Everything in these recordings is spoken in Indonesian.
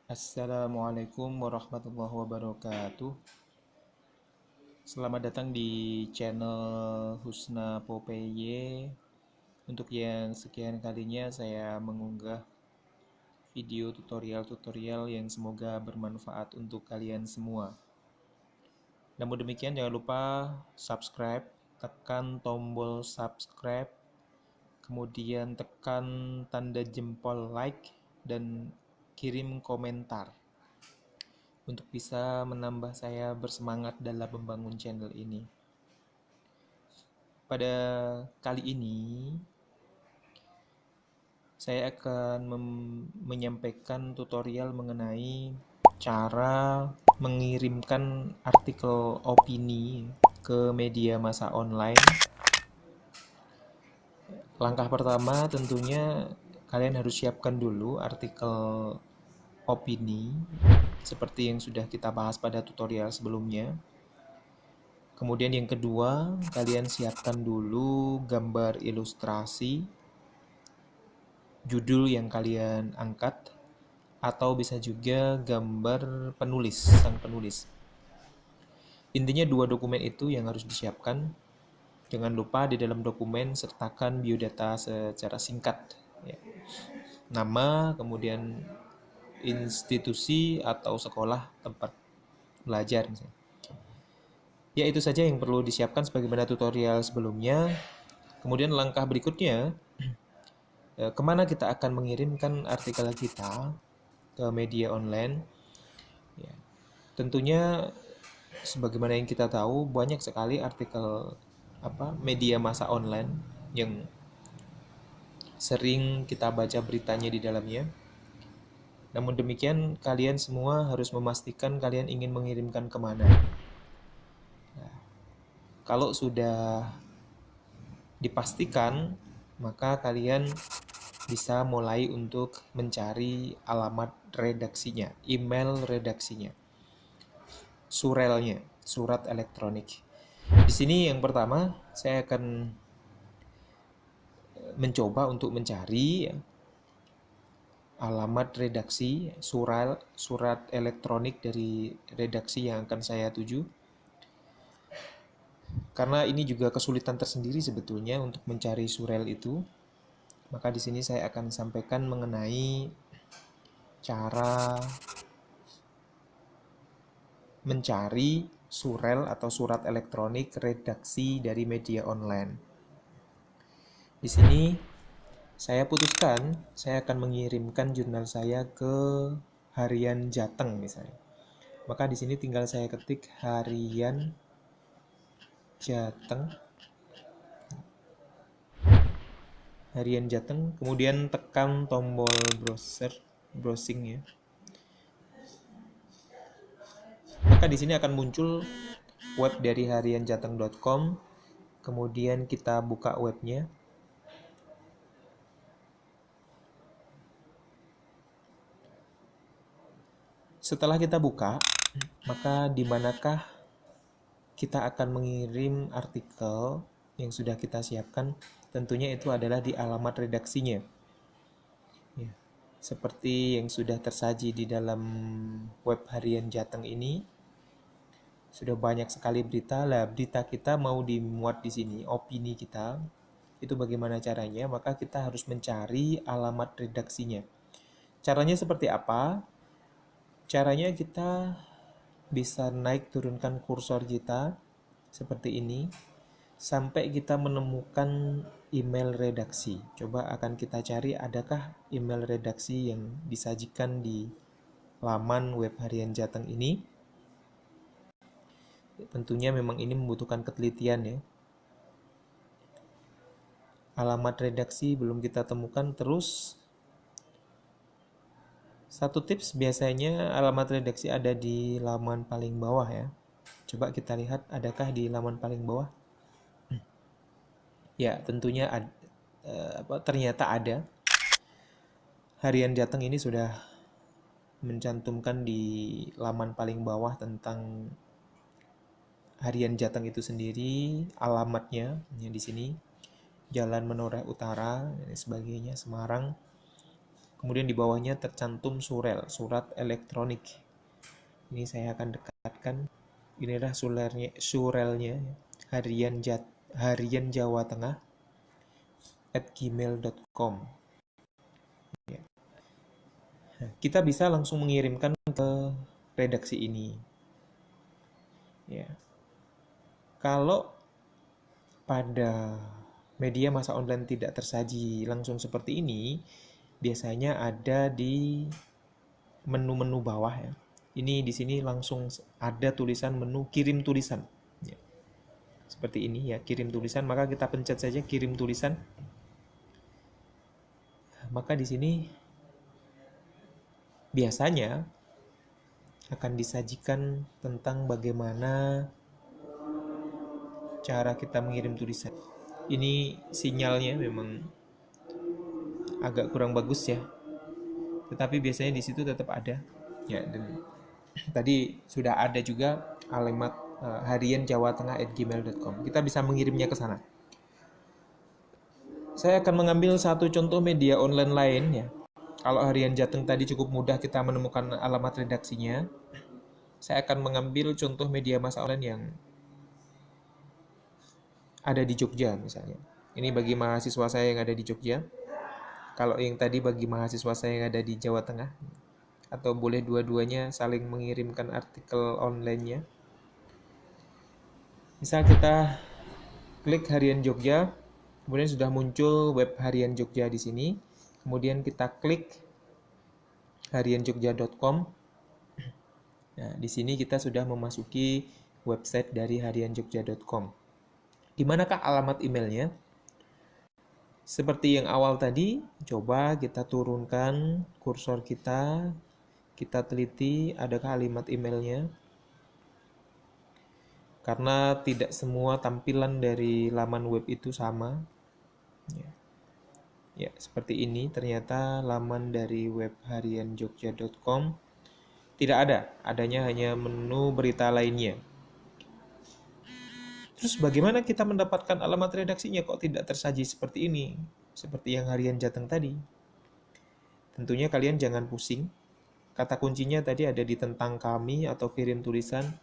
Assalamualaikum warahmatullahi wabarakatuh. Selamat datang di channel Husna Popeye. Untuk yang sekian kalinya saya mengunggah video tutorial-tutorial yang semoga bermanfaat untuk kalian semua. Namun demikian jangan lupa subscribe, tekan tombol subscribe, kemudian tekan tanda jempol like dan kirim komentar untuk bisa menambah saya bersemangat dalam membangun channel ini. Pada kali ini, saya akan menyampaikan tutorial mengenai cara mengirimkan artikel opini ke media massa online. Langkah pertama tentunya kalian harus siapkan dulu artikel opini seperti yang sudah kita bahas pada tutorial sebelumnya. Kemudian yang kedua, kalian siapkan dulu gambar ilustrasi, judul yang kalian angkat, atau bisa juga gambar penulis, sang penulis. Intinya dua dokumen itu yang harus disiapkan. Jangan lupa di dalam dokumen sertakan biodata secara singkat. Ya. Nama, kemudian institusi atau sekolah tempat belajar misalnya. Ya itu saja yang perlu disiapkan sebagaimana tutorial sebelumnya. Kemudian langkah berikutnya, kemana kita akan mengirimkan artikel kita ke media online. Ya, tentunya sebagaimana yang kita tahu banyak sekali artikel media massa online yang sering kita baca beritanya di dalamnya. Namun demikian kalian semua harus memastikan kalian ingin mengirimkan kemana. Nah, kalau sudah dipastikan, maka kalian bisa mulai untuk mencari alamat redaksinya, email redaksinya, surelnya, surat elektronik. Di sini yang pertama saya akan mencoba untuk mencari alamat redaksi surat elektronik dari redaksi yang akan saya tuju. Karena ini juga kesulitan tersendiri sebetulnya untuk mencari surel itu. Maka di sini saya akan sampaikan mengenai cara mencari surel atau surat elektronik redaksi dari media online. Di sini saya putuskan saya akan mengirimkan jurnal saya ke Harian Jateng misalnya. Maka di sini tinggal saya ketik Harian Jateng. Harian Jateng, kemudian tekan tombol browsing ya. Maka di sini akan muncul web dari harianjateng.com. Kemudian kita buka webnya. Setelah kita buka, maka di manakah kita akan mengirim artikel yang sudah kita siapkan? Tentunya itu adalah di alamat redaksinya. Ya, seperti yang sudah tersaji di dalam web Harian Jateng ini, sudah banyak sekali berita. Lah, berita kita mau dimuat di sini, opini kita, itu bagaimana caranya? Maka kita harus mencari alamat redaksinya. Caranya seperti apa? Caranya kita bisa naik turunkan kursor kita seperti ini sampai kita menemukan email redaksi. Coba akan kita cari adakah email redaksi yang disajikan di laman web Harian Jateng ini. Tentunya memang ini membutuhkan ketelitian ya. Alamat redaksi belum kita temukan, terus satu tips biasanya alamat redaksi ada di laman paling bawah ya. Coba kita lihat adakah di laman paling bawah. Ya tentunya ternyata ada. Harian Jateng ini sudah mencantumkan di laman paling bawah tentang Harian Jateng itu sendiri, alamatnya di sini, Jalan Menoreh Utara dan sebagainya, Semarang. Kemudian di bawahnya tercantum surel, surat elektronik. Ini saya akan dekatkan. Inilah surelnya, harian Jawa Tengah @gmail.com. Ya. Nah, kita bisa langsung mengirimkan ke redaksi ini. Ya. Kalau pada media massa online tidak tersaji langsung seperti ini, biasanya ada di menu-menu bawah ya. Ini di sini langsung ada tulisan menu kirim tulisan. Ya. Seperti ini ya, kirim tulisan, maka kita pencet saja kirim tulisan. Maka di sini biasanya akan disajikan tentang bagaimana cara kita mengirim tulisan. Ini sinyalnya memang agak kurang bagus ya, tetapi biasanya di situ tetap ada. Ya, dan tadi sudah ada juga alamat harian Jawa Tengah @gmail.com. Kita bisa mengirimnya ke sana. Saya akan mengambil satu contoh media online lain ya. Kalau harian Jateng tadi cukup mudah kita menemukan alamat redaksinya, saya akan mengambil contoh media massa online yang ada di Jogja misalnya. Ini bagi mahasiswa saya yang ada di Jogja. Kalau yang tadi bagi mahasiswa saya yang ada di Jawa Tengah. Atau boleh dua-duanya saling mengirimkan artikel online-nya. Misal kita klik harian Jogja, kemudian sudah muncul web harian Jogja di sini. Kemudian kita klik harianjogja.com. Nah, di sini kita sudah memasuki website dari harianjogja.com. Di manakah alamat emailnya? Seperti yang awal tadi, coba kita turunkan kursor kita teliti adakah alamat emailnya. Karena tidak semua tampilan dari laman web itu sama. Ya, seperti ini ternyata laman dari web harianjogja.com tidak ada, adanya hanya menu berita lainnya. Terus bagaimana kita mendapatkan alamat redaksinya kok tidak tersaji seperti ini? Seperti yang harian Jateng tadi. Tentunya kalian jangan pusing. Kata kuncinya tadi ada di tentang kami atau kirim tulisan.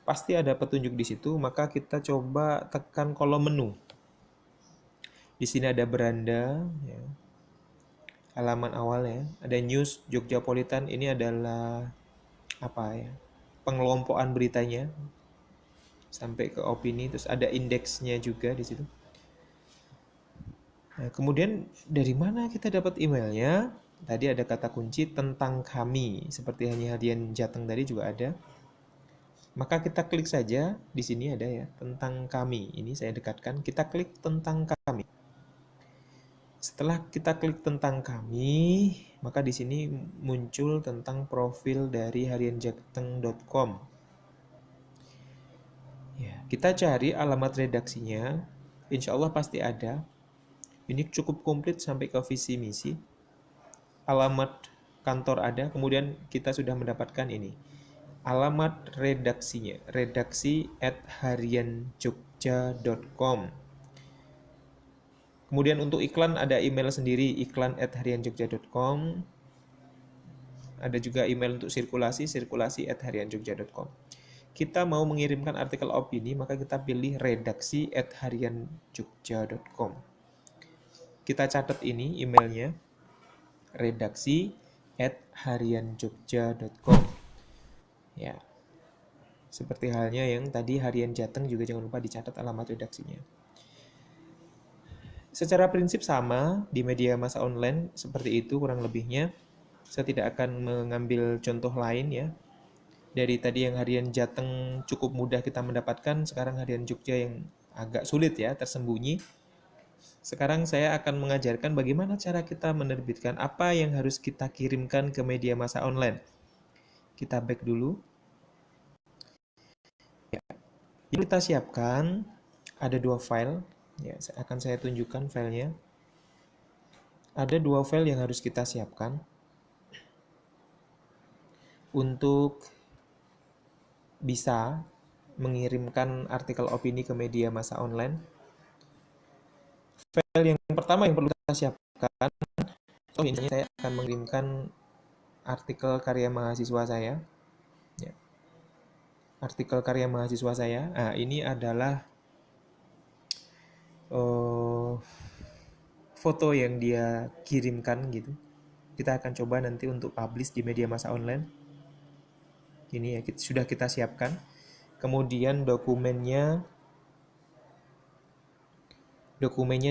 Pasti ada petunjuk di situ, maka kita coba tekan kolom menu. Di sini ada beranda, ya. Halaman awal ya. Ada news Jogjapolitan, ini adalah apa ya? Pengelompokan beritanya. Sampai ke opini, terus ada indeksnya juga di situ. Nah, kemudian dari mana kita dapat emailnya? Tadi ada kata kunci tentang kami, seperti harian Jateng tadi juga ada. Maka kita klik saja, di sini ada ya, tentang kami. Ini saya dekatkan, kita klik tentang kami. Setelah kita klik tentang kami, maka di sini muncul tentang profil dari harianjateng.com. Ya, kita cari alamat redaksinya, insya Allah pasti ada. Ini cukup komplit sampai ke visi misi. Alamat kantor ada, kemudian kita sudah mendapatkan ini. Alamat redaksinya, redaksi@harianjogja.com. Kemudian untuk iklan ada email sendiri, iklan@harianjogja.com. Ada juga email untuk sirkulasi@harianjogja.com. Kita mau mengirimkan artikel opini, maka kita pilih redaksi@harianjogja.com. Kita catat ini emailnya, redaksi@harianjogja.com. Ya, seperti halnya yang tadi harian Jateng juga jangan lupa dicatat alamat redaksinya. Secara prinsip sama di media massa online seperti itu kurang lebihnya. Saya tidak akan mengambil contoh lain ya. Dari tadi yang harian Jateng cukup mudah kita mendapatkan, sekarang harian Jogja yang agak sulit ya, tersembunyi. Sekarang saya akan mengajarkan bagaimana cara kita menerbitkan apa yang harus kita kirimkan ke media massa online. Kita back dulu. Ya. Yang kita siapkan ada 2 file. Ya, akan saya tunjukkan filenya. Ada 2 file yang harus kita siapkan untuk bisa mengirimkan artikel opini ke media massa online. File yang pertama yang perlu kita siapkan, misalnya saya akan mengirimkan artikel karya mahasiswa saya. Ya. Artikel karya mahasiswa saya. Nah, ini adalah foto yang dia kirimkan gitu. Kita akan coba nanti untuk publish di media massa online. Ini ya sudah kita siapkan. Kemudian dokumennya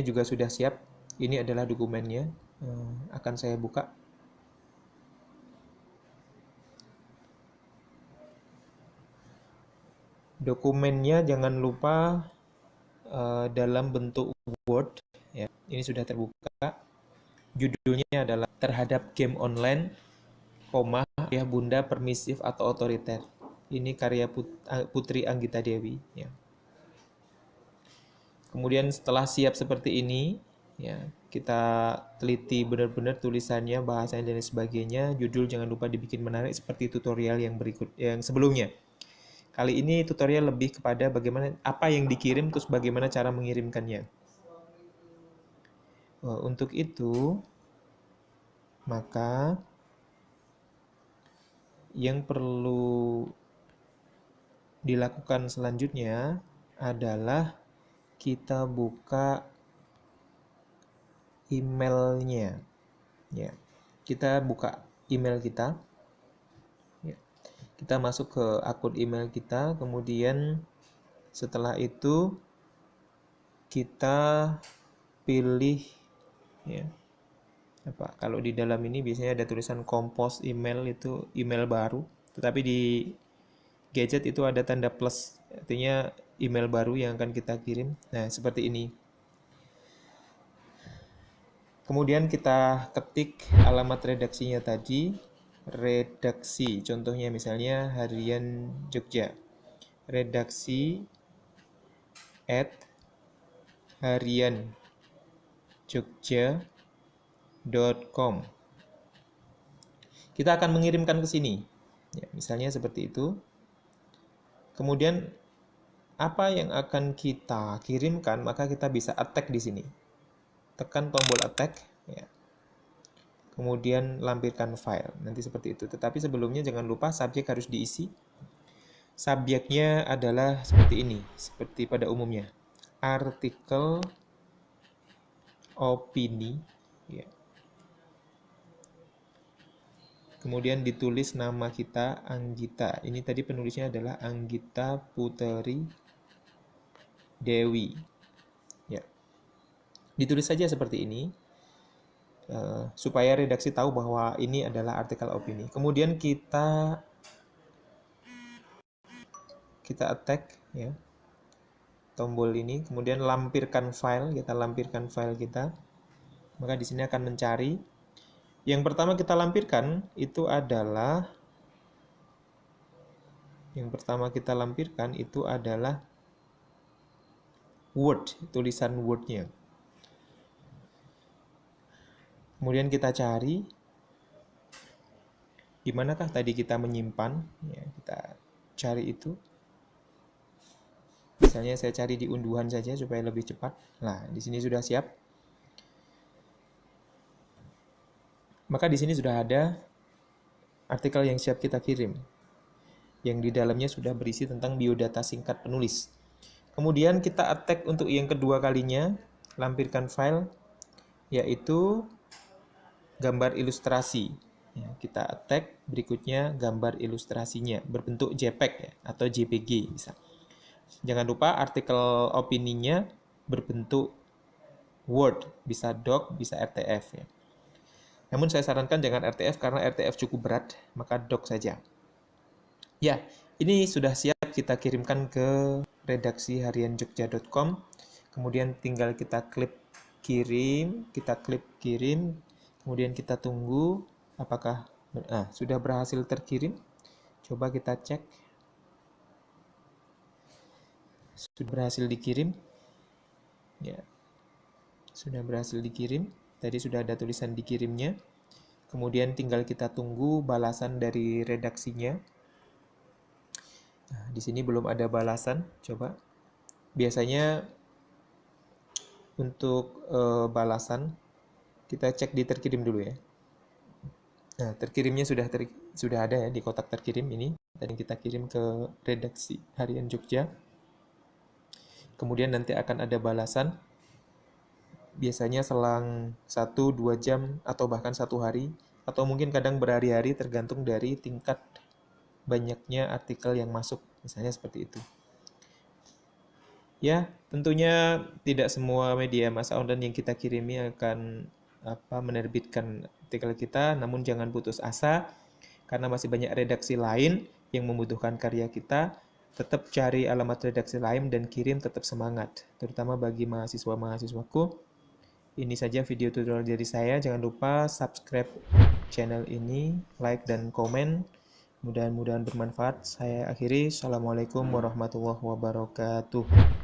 juga sudah siap. Ini adalah dokumennya. Akan saya buka. Dokumennya jangan lupa dalam bentuk Word. Ya, ini sudah terbuka. Judulnya adalah terhadap game online, ayah bunda permisif atau otoriter. Ini karya Putri Anggita Dewi. Ya. Kemudian setelah siap seperti ini, ya kita teliti benar-benar tulisannya, bahasanya dan sebagainya. Judul jangan lupa dibikin menarik seperti tutorial yang sebelumnya. Kali ini tutorial lebih kepada bagaimana apa yang dikirim terus bagaimana cara mengirimkannya. Untuk itu, maka yang perlu dilakukan selanjutnya adalah kita buka emailnya. Ya, kita buka email kita. Ya. Kita masuk ke akun email kita, kemudian setelah itu kita pilih ya. Kalau di dalam ini biasanya ada tulisan compose email, itu email baru. Tetapi di gadget itu ada tanda plus, artinya email baru yang akan kita kirim. Nah, seperti ini. Kemudian kita ketik alamat redaksinya tadi. Redaksi, contohnya misalnya Harian Jogja. Redaksi @harianjogja.com. Kita akan mengirimkan ke sini. Ya, misalnya seperti itu. Kemudian apa yang akan kita kirimkan, maka kita bisa attack di sini. Tekan tombol attack, ya. Kemudian lampirkan file. Nanti seperti itu. Tetapi sebelumnya jangan lupa subjek harus diisi. Subjeknya adalah seperti ini, seperti pada umumnya. Artikel opini, ya. Kemudian ditulis nama kita, Anggita. Ini tadi penulisnya adalah Anggita Putri Dewi. Ya. Ditulis saja seperti ini, supaya redaksi tahu bahwa ini adalah artikel opini. Kemudian kita attack, ya, tombol ini. Kemudian lampirkan file. Kita lampirkan file kita. Maka di sini akan mencari. Yang pertama kita lampirkan itu adalah Word, tulisan Word-nya. Kemudian kita cari di manakah tadi kita menyimpan, ya, kita cari itu. Misalnya saya cari di unduhan saja supaya lebih cepat. Nah, di sini sudah siap. Maka di sini sudah ada artikel yang siap kita kirim, yang di dalamnya sudah berisi tentang biodata singkat penulis. Kemudian kita attack untuk yang kedua kalinya, lampirkan file, yaitu gambar ilustrasi. Ya, kita attack berikutnya gambar ilustrasinya berbentuk JPEG, ya, atau JPG bisa. Jangan lupa artikel opininya berbentuk Word, bisa doc, bisa RTF, ya. Namun saya sarankan jangan RTF karena RTF cukup berat, maka doc saja. Ya, ini sudah siap kita kirimkan ke redaksi harianjogja.com. Kemudian tinggal kita klik kirim, kemudian kita tunggu apakah sudah berhasil terkirim. Coba kita cek. Sudah berhasil dikirim. Ya. Sudah berhasil dikirim. Tadi sudah ada tulisan dikirimnya. Kemudian tinggal kita tunggu balasan dari redaksinya. Nah, di sini belum ada balasan. Coba. Biasanya untuk balasan kita cek di terkirim dulu, ya. Nah, terkirimnya sudah ada ya di kotak terkirim ini. Tadi kita kirim ke redaksi Harian Jogja. Kemudian nanti akan ada balasan. Biasanya selang 1-2 jam atau bahkan 1 hari. Atau mungkin kadang berhari-hari tergantung dari tingkat banyaknya artikel yang masuk. Misalnya seperti itu. Ya, tentunya tidak semua media massa online yang kita kirimi akan menerbitkan artikel kita, namun jangan putus asa karena masih banyak redaksi lain yang membutuhkan karya kita. Tetap cari alamat redaksi lain dan kirim, tetap semangat, terutama bagi mahasiswa-mahasiswaku. Ini saja video tutorial dari saya. Jangan lupa subscribe channel ini, like dan komen. Mudah-mudahan bermanfaat. Saya akhiri. Assalamualaikum warahmatullahi wabarakatuh.